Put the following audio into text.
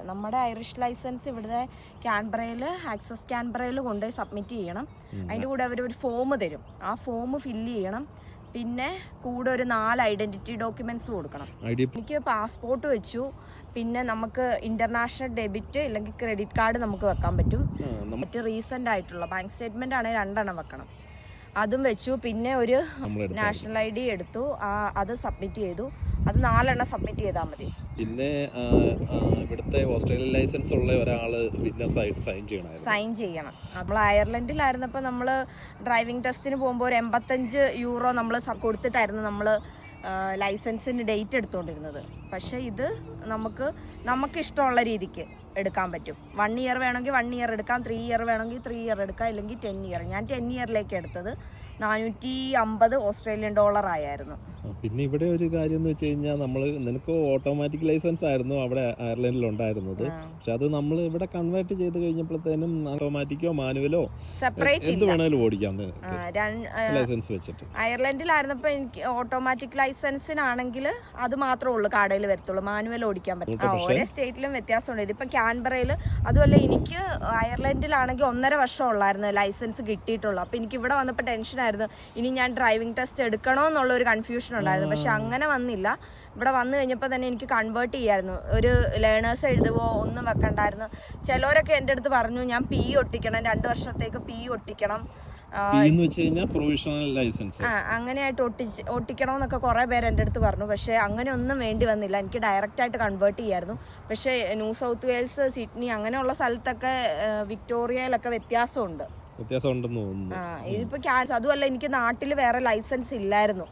നമ്മുടെ Irish licence ഇവിടെ ക്യാൻബറയിൽ access ക്യാൻബറയിൽ കൊണ്ടുപോയി സബ്മിറ്റ് ചെയ്യണം. അതിൻ്റെ കൂടെ അവർ ഒരു ഫോം തരും. ആ ഫോം ഫില്ല് ചെയ്യണം. പിന്നെ കൂടെ ഒരു 4 ഐഡന്റിറ്റി ഡോക്യുമെന്റ്സ് കൊടുക്കണം. എനിക്ക് പാസ്പോർട്ട് വെച്ചു. പിന്നെ നമുക്ക് ഇന്റർനാഷണൽ ഡെബിറ്റ് ഇല്ലെങ്കിൽ ക്രെഡിറ്റ് കാർഡ് നമുക്ക് വെക്കാൻ പറ്റും. മറ്റ് റീസെന്റ് ആയിട്ടുള്ള ബാങ്ക് സ്റ്റേറ്റ്മെന്റ് ആണെങ്കിൽ 2 എണ്ണം വെക്കണം. അതും വെച്ചു. പിന്നെ ഒരു നാഷണൽ ID എടുത്തു. അത് സബ്മിറ്റ് ചെയ്തു. അത് 4 എണ്ണം സബ്മിറ്റ് ചെയ്താൽ മതി. പിന്നെ ഇവിടുത്തെ ഓസ്ട്രേലിയൻ ലൈസൻസ് ഉള്ള ഒരാൾ വിറ്റ്നസ് ആയിട്ട് സൈൻ ചെയ്യണം. നമ്മൾ അയർലൻഡിലായിരുന്നപ്പോൾ നമ്മൾ ഡ്രൈവിംഗ് ടെസ്റ്റിന് പോകുമ്പോൾ ഒരു 85 യൂറോ നമ്മൾ കൊടുത്തിട്ടായിരുന്നു നമ്മൾ ലൈസൻസിന് ഡേറ്റ് എടുത്തുകൊണ്ടിരുന്നത്. പക്ഷേ ഇത് നമുക്ക് ഇഷ്ടമുള്ള രീതിക്ക് എടുക്കാൻ പറ്റും. 1 ഇയർ വേണമെങ്കിൽ 1 ഇയർ എടുക്കാം, 3 ഇയർ വേണമെങ്കിൽ 3 ഇയർ എടുക്കാം, ഇല്ലെങ്കിൽ 10 ഇയർ. ഞാൻ 10 ഇയറിലേക്ക് എടുത്തത്. 450 ഓസ്ട്രേലിയൻ ഡോളർ ആയിരുന്നു. പിന്നെ ഇവിടെ ഒരു കാര്യം എന്ന് വെച്ച് കഴിഞ്ഞാൽ നിനക്ക് ഓട്ടോമാറ്റിക് ലൈസൻസ് ആയിരുന്നു അവിടെ അയർലൻഡിൽ ഉണ്ടായിരുന്നത്. പക്ഷെ അത് നമ്മൾ ഇവിടെ കൺവേർട്ട് ചെയ്ത് കഴിഞ്ഞപ്പോഴത്തേനും ഓട്ടോമാറ്റിക്കോ മാനുവലോ സെപ്പറേറ്റ് എന്ത് വേണേലും ഓടിക്കാം ലൈസൻസ് വെച്ചിട്ട്. അയർലൻഡിലായിരുന്നപ്പോൾ എനിക്ക് ഓട്ടോമാറ്റിക് ലൈസൻസിനാണെങ്കിൽ അത് മാത്രമേ ഉള്ളൂ കാർഡിൽ വരത്തുള്ളൂ, മാനുവൽ ഓടിക്കാൻ പറ്റും. ഓരോ സ്റ്റേറ്റിലും വ്യത്യാസമുണ്ട്. ഇതിപ്പോൾ ക്യാൻബറയിൽ അതുമല്ല, എനിക്ക് അയർലൻഡിലാണെങ്കിൽ 1.5 വർഷം ഉള്ളായിരുന്നു ലൈസൻസ് കിട്ടിയിട്ടുള്ളൂ. അപ്പോൾ എനിക്ക് ഇവിടെ വന്നപ്പോൾ ടെൻഷനായിരുന്നു, ഇനി ഞാൻ ഡ്രൈവിംഗ് ടെസ്റ്റ് എടുക്കണോ എന്നുള്ള ഒരു കൺഫ്യൂഷൻ ഉണ്ടായിരുന്നു. പക്ഷെ അങ്ങനെ വന്നില്ല. ഇവിടെ വന്നു കഴിഞ്ഞപ്പോൾ തന്നെ എനിക്ക് കൺവേർട്ട് ചെയ്യായിരുന്നു. ഒരു ലേണേഴ്സ് എഴുതുവോ ഒന്നും വെക്കണ്ടായിരുന്നു. ചിലവരൊക്കെ എൻ്റെ അടുത്ത് പറഞ്ഞു ഞാൻ PE ഒട്ടിക്കണം, 2 വർഷത്തേക്ക് PE ഒട്ടിക്കണം, അങ്ങനെയായിട്ട് ഒട്ടിക്കണം എന്നൊക്കെ കുറേ പേര് എൻ്റെ അടുത്ത് പറഞ്ഞു. പക്ഷേ അങ്ങനെ ഒന്നും വേണ്ടി വന്നില്ല. എനിക്ക് ഡയറക്റ്റ് ആയിട്ട് കൺവേർട്ട് ചെയ്യായിരുന്നു. പക്ഷേ ന്യൂ സൗത്ത് വെയിൽസ്, സിഡ്നി അങ്ങനെയുള്ള സ്ഥലത്തൊക്കെ വിക്ടോറിയയിലൊക്കെ വ്യത്യാസമുണ്ടെന്ന് തോന്നുന്നു. ഇതിപ്പോൾ അതുമല്ല, എനിക്ക് നാട്ടിൽ വേറെ ലൈസൻസ് ഇല്ലായിരുന്നു.